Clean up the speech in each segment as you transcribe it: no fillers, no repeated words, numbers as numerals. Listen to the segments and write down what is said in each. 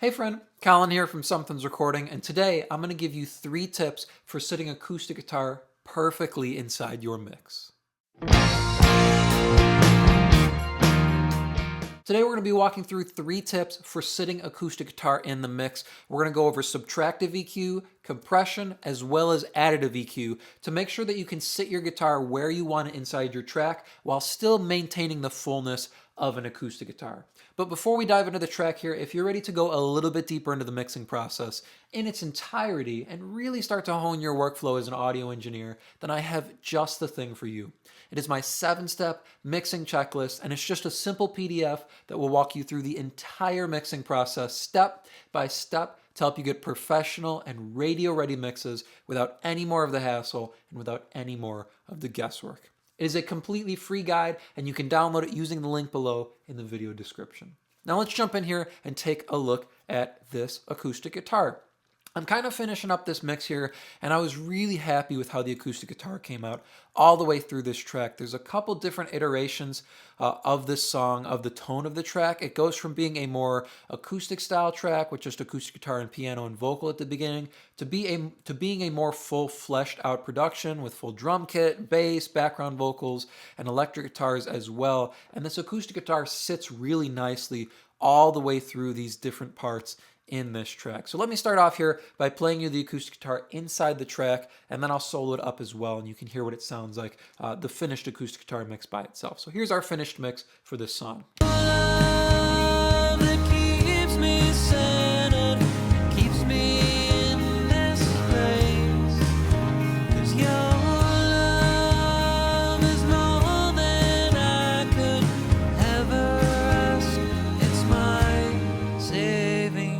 Hey friend, Colin here from Sumthins Recording, and today I'm going to give you 3 tips for sitting acoustic guitar perfectly inside your mix. Today we're going to be walking through 3 tips for sitting acoustic guitar in the mix. We're going to go over subtractive EQ, compression, as well as additive EQ to make sure that you can sit your guitar where you want it inside your track while still maintaining the fullness of an acoustic guitar. But before we dive into the track here, if you're ready to go a little bit deeper into the mixing process in its entirety and really start to hone your workflow as an audio engineer, then I have just the thing for you. It is my 7-step mixing checklist, and it's just a simple PDF that will walk you through the entire mixing process step by step to help you get professional and radio-ready mixes without any more of the hassle and without any more of the guesswork. It is a completely free guide, and you can download it using the link below in the video description. Now let's jump in here and take a look at this acoustic guitar. I'm kind of finishing up this mix here, and I was really happy with how the acoustic guitar came out all the way through this track. There's a couple different iterations of this song, of the tone of the track. It goes from being a more acoustic style track with just acoustic guitar and piano and vocal at the beginning to being a more full fleshed out production with full drum kit, bass, background vocals, and electric guitars as well. And this acoustic guitar sits really nicely all the way through these different parts in this track. So let me start off here by playing you the acoustic guitar inside the track, and then I'll solo it up as well, and you can hear what it sounds like, the finished acoustic guitar mix by itself. So here's our finished mix for this song. Love that keeps me centered, keeps me in this place, 'cause your love is more than I could ever ask. It's my saving.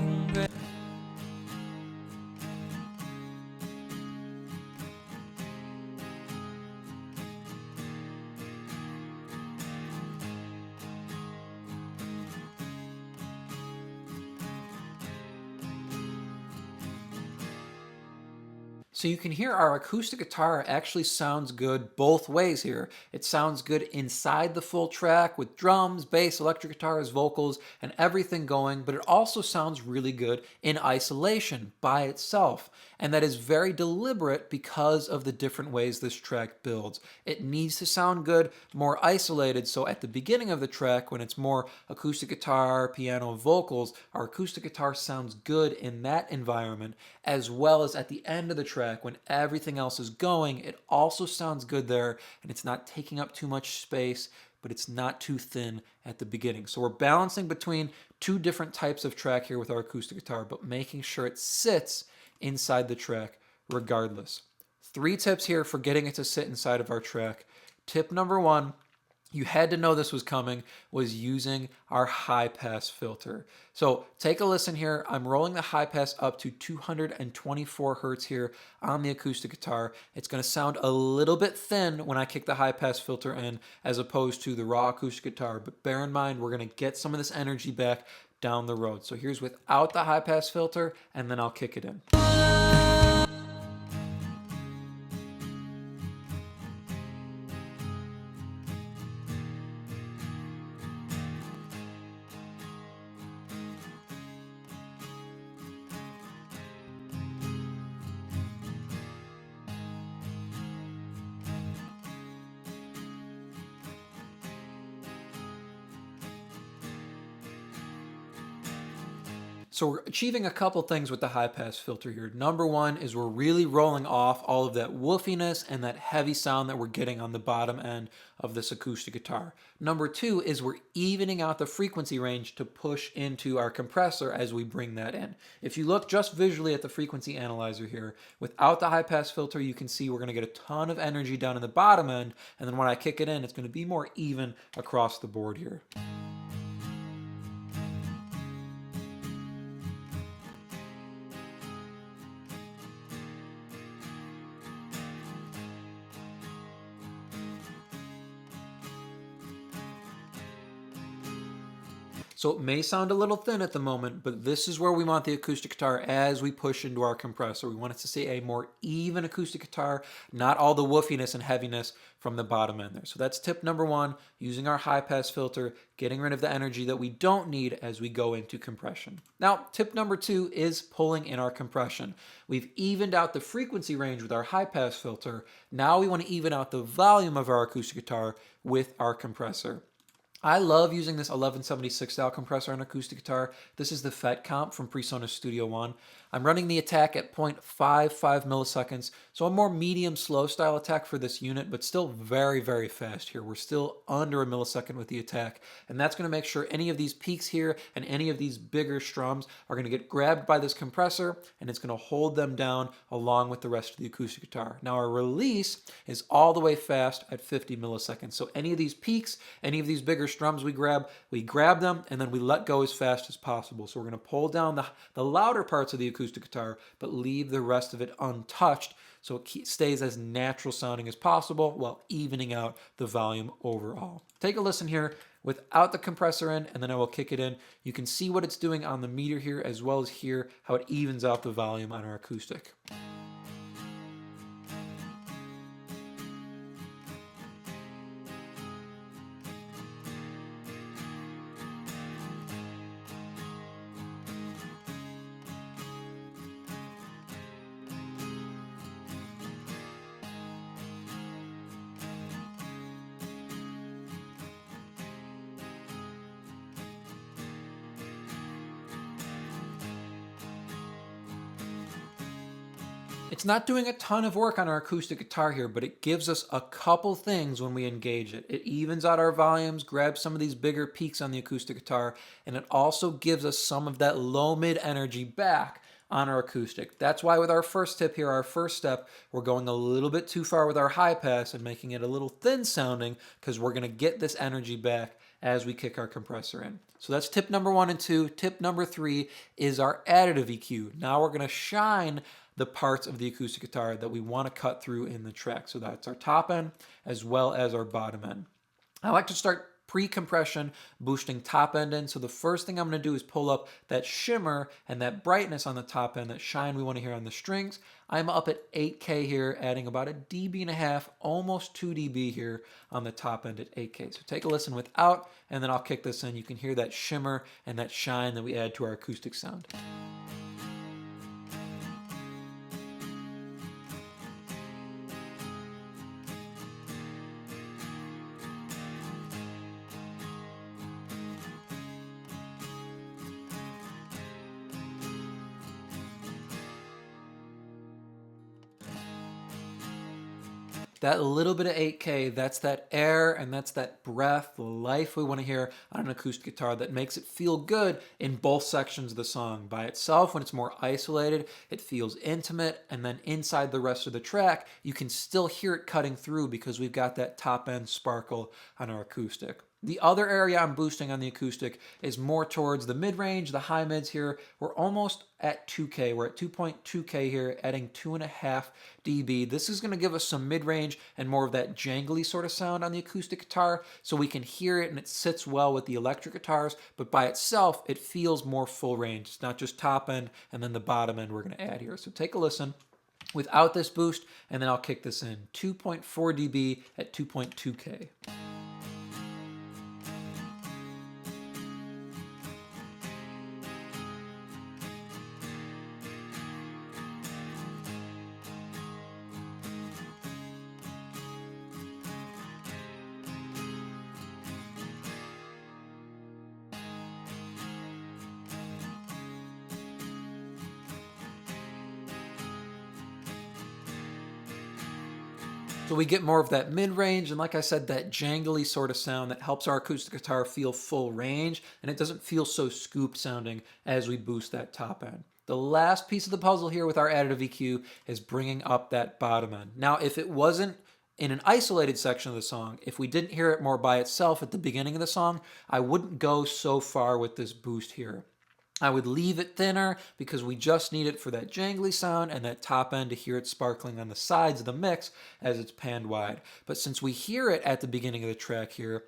So you can hear our acoustic guitar actually sounds good both ways here. It sounds good inside the full track with drums, bass, electric guitars, vocals, and everything going, but it also sounds really good in isolation by itself. And that is very deliberate because of the different ways this track builds. It needs to sound good more isolated, so at the beginning of the track, when it's more acoustic guitar, piano, vocals, our acoustic guitar sounds good in that environment, as well as at the end of the track, when everything else is going, it also sounds good there, and it's not taking up too much space, but it's not too thin at the beginning. So we're balancing between 2 different types of track here with our acoustic guitar, but making sure it sits inside the track regardless. 3 tips here for getting it to sit inside of our track. Tip number 1, you had to know this was coming, was using our high pass filter. So take a listen here. I'm rolling the high pass up to 224 hertz here on the acoustic guitar. It's going to sound a little bit thin when I kick the high pass filter in as opposed to the raw acoustic guitar, but bear in mind we're going to get some of this energy back down the road. So here's without the high pass filter, and then I'll kick it in. So we're achieving a couple things with the high pass filter here. Number 1 is we're really rolling off all of that woofiness and that heavy sound that we're getting on the bottom end of this acoustic guitar. Number 2 is we're evening out the frequency range to push into our compressor as we bring that in. If you look just visually at the frequency analyzer here, without the high pass filter, you can see we're going to get a ton of energy down in the bottom end, and then when I kick it in, it's going to be more even across the board here. So it may sound a little thin at the moment, but this is where we want the acoustic guitar as we push into our compressor. We want it to see a more even acoustic guitar, not all the woofiness and heaviness from the bottom end there. So that's tip number one, using our high pass filter, getting rid of the energy that we don't need as we go into compression. Now, tip number two is pulling in our compression. We've evened out the frequency range with our high pass filter. Now we want to even out the volume of our acoustic guitar with our compressor. I love using this 1176 style compressor on acoustic guitar. This is the FET comp from PreSonus Studio One. I'm running the attack at 0.55 milliseconds, so a more medium slow style attack for this unit, but still very, very fast here. We're still under a millisecond with the attack, and that's going to make sure any of these peaks here and any of these bigger strums are going to get grabbed by this compressor, and it's going to hold them down along with the rest of the acoustic guitar. Now our release is all the way fast at 50 milliseconds, so any of these peaks, any of these bigger strums we grab them, and then we let go as fast as possible. So we're going to pull down the louder parts of the acoustic guitar, but leave the rest of it untouched so it stays as natural sounding as possible while evening out the volume overall. Take a listen here without the compressor in, and then I will kick it in. You can see what it's doing on the meter here, as well as here how it evens out the volume on our acoustic. It's not doing a ton of work on our acoustic guitar here, but it gives us a couple things when we engage it. It evens out our volumes, grabs some of these bigger peaks on the acoustic guitar, and it also gives us some of that low-mid energy back on our acoustic. That's why with our first tip here, our first step, we're going a little bit too far with our high pass and making it a little thin sounding, because we're going to get this energy back as we kick our compressor in. So that's tip number 1 and 2. Tip number 3 is our additive EQ. Now we're going to shine the parts of the acoustic guitar that we want to cut through in the track. So that's our top end as well as our bottom end. I like to start pre-compression, boosting top end in. So the first thing I'm going to do is pull up that shimmer and that brightness on the top end, that shine we want to hear on the strings. I'm up at 8K here, adding about a dB and a half, almost 2 dB here on the top end at 8K. So take a listen without, and then I'll kick this in. You can hear that shimmer and that shine that we add to our acoustic sound. That little bit of 8K, that's that air and that's that breath, the life we want to hear on an acoustic guitar that makes it feel good in both sections of the song. By itself, when it's more isolated, it feels intimate, and then inside the rest of the track, you can still hear it cutting through because we've got that top end sparkle on our acoustic. The other area I'm boosting on the acoustic is more towards the mid-range, the high mids here. We're almost at 2K. We're at 2.2K here, adding 2.5 dB. This is going to give us some mid-range and more of that jangly sort of sound on the acoustic guitar, so we can hear it and it sits well with the electric guitars, but by itself, it feels more full range. It's not just top end and then the bottom end we're going to add here. So take a listen without this boost, and then I'll kick this in. 2.4 dB at 2.2K. So we get more of that mid-range, and like I said, that jangly sort of sound that helps our acoustic guitar feel full range, and it doesn't feel so scooped sounding as we boost that top end. The last piece of the puzzle here with our additive EQ is bringing up that bottom end. Now, if it wasn't in an isolated section of the song, if we didn't hear it more by itself at the beginning of the song, I wouldn't go so far with this boost here. I would leave it thinner because we just need it for that jangly sound and that top end to hear it sparkling on the sides of the mix as it's panned wide. But since we hear it at the beginning of the track here,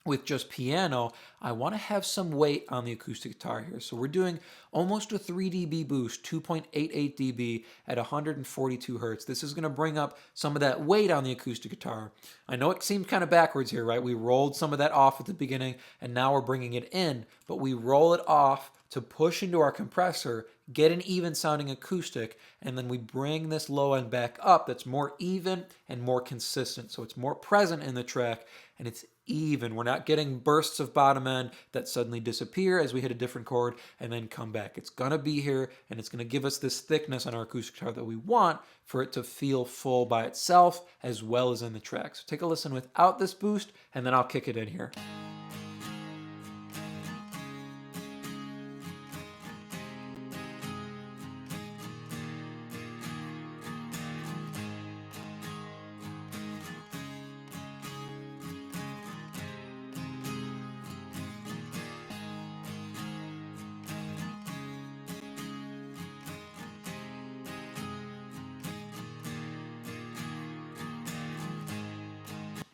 with just piano, I want to have some weight on the acoustic guitar here. So we're doing almost a 3 dB boost, 2.88 dB at 142 hertz. This is going to bring up some of that weight on the acoustic guitar. I know it seemed kind of backwards here, right? We rolled some of that off at the beginning, and now we're bringing it in, but we roll it off to push into our compressor, get an even sounding acoustic, and then we bring this low end back up that's more even and more consistent. So it's more present in the track, and it's even. We're not getting bursts of bottom end that suddenly disappear as we hit a different chord and then come back. It's gonna be here, and it's gonna give us this thickness on our acoustic guitar that we want for it to feel full by itself as well as in the track. So take a listen without this boost, and then I'll kick it in here.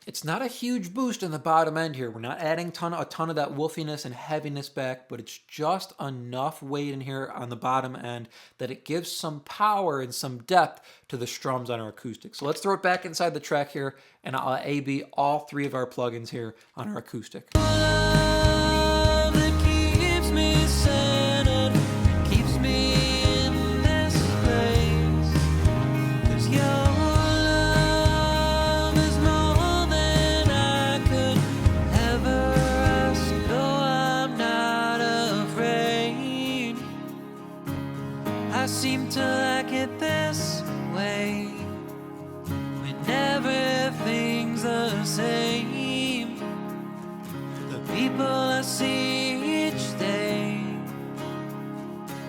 It's not a huge boost in the bottom end here. We're not adding a ton of that wolfiness and heaviness back, but it's just enough weight in here on the bottom end that it gives some power and some depth to the strums on our acoustic. So let's throw it back inside the track here, and I'll A/B all three of our plugins here on our acoustic. I seem to like it this way, when everything's the same. The people I see each day,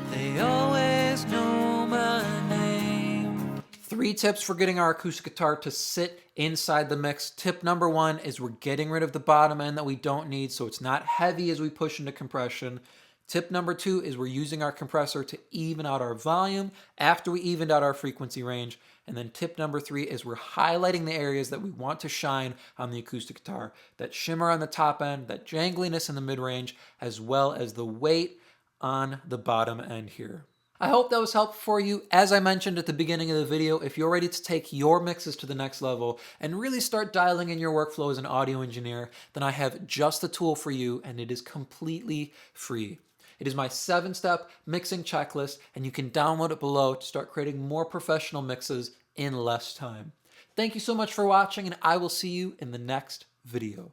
they always know my name. 3 tips for getting our acoustic guitar to sit inside the mix. Tip number 1 is we're getting rid of the bottom end that we don't need, so it's not heavy as we push into compression. Tip number 2 is we're using our compressor to even out our volume after we evened out our frequency range. And then tip number 3 is we're highlighting the areas that we want to shine on the acoustic guitar. That shimmer on the top end, that jangliness in the mid-range, as well as the weight on the bottom end here. I hope that was helpful for you. As I mentioned at the beginning of the video, if you're ready to take your mixes to the next level and really start dialing in your workflow as an audio engineer, then I have just the tool for you, and it is completely free. It is my 7-step mixing checklist, and you can download it below to start creating more professional mixes in less time. Thank you so much for watching, and I will see you in the next video.